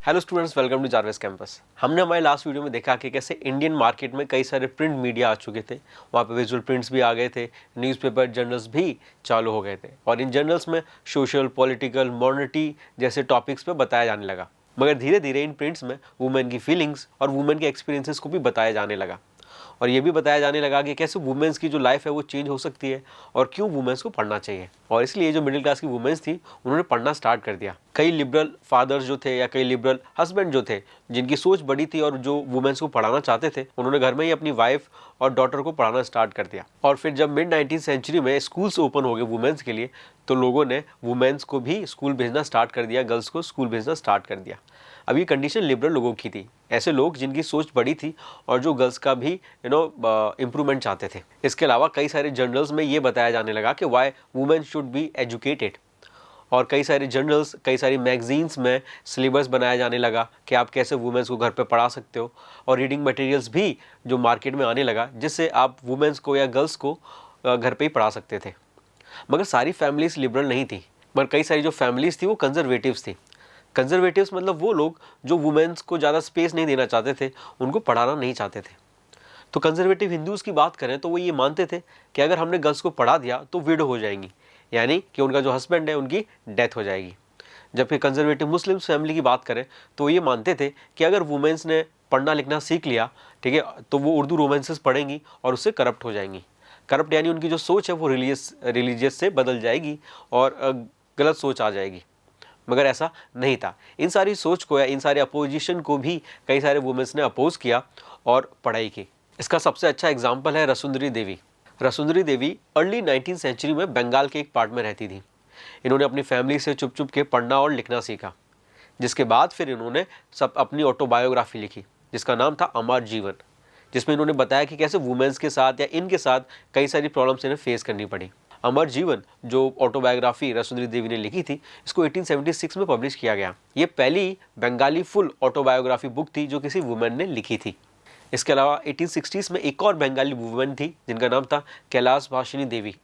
Hello students, welcome to Jarvis campus. हमने हमारे last video में देखा कि कैसे इंडियन मार्केट में कई सारे प्रिंट मीडिया आ चुके थे। वहाँ पे विजुअल प्रिंट्स भी आ गए थे, न्यूज़पेपर जर्नल्स भी चालू हो गए थे और इन जर्नल्स में सोशल, पॉलिटिकल, मॉडर्निटी जैसे टॉपिक्स पे बताया जाने लगा। मगर धीरे धीरे इन प्रिंट्स में वुमेन की फीलिंग्स और वुमेन के एक्सपीरियंसेस को भी बताया जाने लगा और ये भी बताया जाने लगा कि कैसे वुमेन्स की जो लाइफ है वो चेंज हो सकती है और क्यों वुमेन्स को पढ़ना चाहिए। और इसलिए जो मिडिल क्लास की वुमेन्स थी उन्होंने पढ़ना स्टार्ट कर दिया। कई लिबरल फादर्स जो थे या कई लिबरल हस्बैंड जो थे जिनकी सोच बड़ी थी और जो वुमेन्स को पढ़ाना चाहते थे, उन्होंने घर में ही अपनी वाइफ और डॉटर को पढ़ाना स्टार्ट कर दिया। और फिर जब मिड 19th सेंचुरी में स्कूल्स ओपन हो गए वुमेन्स के लिए, तो लोगों ने वुमेन्स को भी स्कूल भेजना स्टार्ट कर दिया, गर्ल्स को स्कूल भेजना स्टार्ट कर दिया। अब ये कंडीशन लिबरल लोगों की थी, ऐसे लोग जिनकी सोच बड़ी थी और जो गर्ल्स का भी इम्प्रूवमेंट चाहते थे। इसके अलावा कई सारे जर्नल्स में ये बताया जाने लगा कि Y women should be educated, और कई सारे जर्नल्स, कई सारी मैगजीन्स में सिलेबस बनाया जाने लगा कि आप कैसे वुमेन्स को घर पे पढ़ा सकते हो। और रीडिंग मटेरियल्स भी जो मार्केट में आने लगा जिससे आप वुमेन्स को या गर्ल्स को घर पे ही पढ़ा सकते थे। मगर सारी फैमिलीज लिबरल नहीं थी, मगर कई सारी जो फैमिलीज थी वो कंजर्वेटिव्स थी। कंजर्वेटिव्स मतलब वो लोग जो वुमेन्स को ज़्यादा स्पेस नहीं देना चाहते थे, उनको पढ़ाना नहीं चाहते थे। तो कंजर्वेटिव हिंदूज़ की बात करें तो वो ये मानते थे कि अगर हमने गर्ल्स को पढ़ा दिया तो विडो हो जाएंगी, यानी कि उनका जो हस्बैंड है उनकी डेथ हो जाएगी। जबकि कंजर्वेटिव मुस्लिम्स फैमिली की बात करें तो वो ये मानते थे कि अगर वुमेन्स ने पढ़ना लिखना सीख लिया, ठीक है, तो वो उर्दू रोमांसेस पढ़ेंगी और उससे करप्ट हो जाएंगी। करप्ट यानी उनकी जो सोच है वो रिलीजियस से बदल जाएगी और गलत सोच आ जाएगी। मगर ऐसा नहीं था। इन सारी सोच को या इन सारे अपोजिशन को भी कई सारे वुमेन्स ने अपोज किया और पढ़ाई की। इसका सबसे अच्छा एग्जाम्पल है रसुंदरी देवी। रसुंदरी देवी अर्ली 19th सेंचुरी में बंगाल के एक पार्ट में रहती थी। इन्होंने अपनी फैमिली से चुप चुप के पढ़ना और लिखना सीखा, जिसके बाद फिर इन्होंने सब अपनी ऑटोबायोग्राफी लिखी जिसका नाम था अमर जीवन, जिसमें इन्होंने बताया कि कैसे वुमेन्स के साथ या इनके साथ कई सारी प्रॉब्लम्स इन्हें फेस करनी पड़ी। अमर जीवन जो ऑटोबायोग्राफी रसुंदरी देवी ने लिखी थी, इसको 1876 में पब्लिश किया गया। ये पहली बंगाली फुल ऑटोबायोग्राफी बुक थी जो किसी वुमेन ने लिखी थी। इसके अलावा 1860s में एक और बंगाली वुमेन थी जिनका नाम था कैलाश भाषिनी देवी।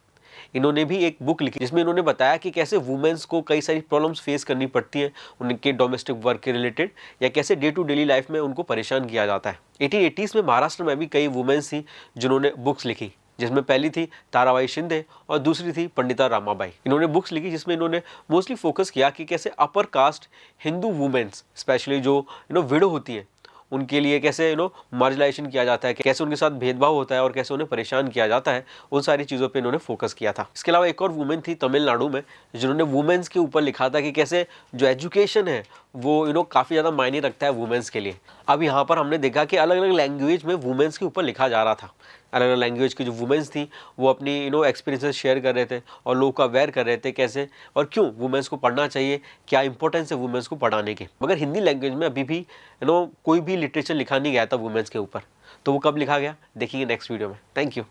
इन्होंने भी एक बुक लिखी जिसमें इन्होंने बताया कि कैसे वुमेन्स को कई सारी प्रॉब्लम्स फेस करनी पड़ती हैं उनके डोमेस्टिक वर्क के रिलेटेड, या कैसे डे टू डेली लाइफ में उनको परेशान किया जाता है। 1880s में महाराष्ट्र में भी कई वुमेन्स थी जिन्होंने बुक्स लिखी, जिसमें पहली थी ताराबाई शिंदे और दूसरी थी पंडिता रामाबाई। इन्होंने बुक्स लिखी जिसमें इन्होंने मोस्टली फोकस किया कि कैसे upper caste Hindu women's, specially जो विडो होती हैं, उनके लिए कैसे मार्जिनाइजेशन किया जाता है, कैसे उनके साथ भेदभाव होता है और कैसे उन्हें परेशान किया जाता है, उन सारी चीज़ों पे इन्होंने फोकस किया था। इसके अलावा एक और वुमेन थी तमिलनाडु में जिन्होंने वुमेन्स के ऊपर लिखा था कि कैसे जो एजुकेशन है वो काफ़ी ज़्यादा मायने रखता है वुमेन्स के लिए। अब यहाँ पर हमने देखा कि अलग अलग लैंग्वेज में वुमेन्स के ऊपर लिखा जा रहा था। अलग अलग लैंग्वेज की जो वुमेन्स थी वो अपनी एक्सपीरियंसेस शेयर कर रहे थे और लोगों को अवेयर कर रहे थे कैसे और क्यों वुमेन्स को पढ़ना चाहिए, क्या इंपॉर्टेंस है वुमेन्स को पढ़ाने की। मगर हिंदी लैंग्वेज में अभी भी कोई भी लिटरेचर लिखा नहीं गया था वुमेन्स के ऊपर। तो वो कब लिखा गया देखेंगे नेक्स्ट वीडियो में। Thank you.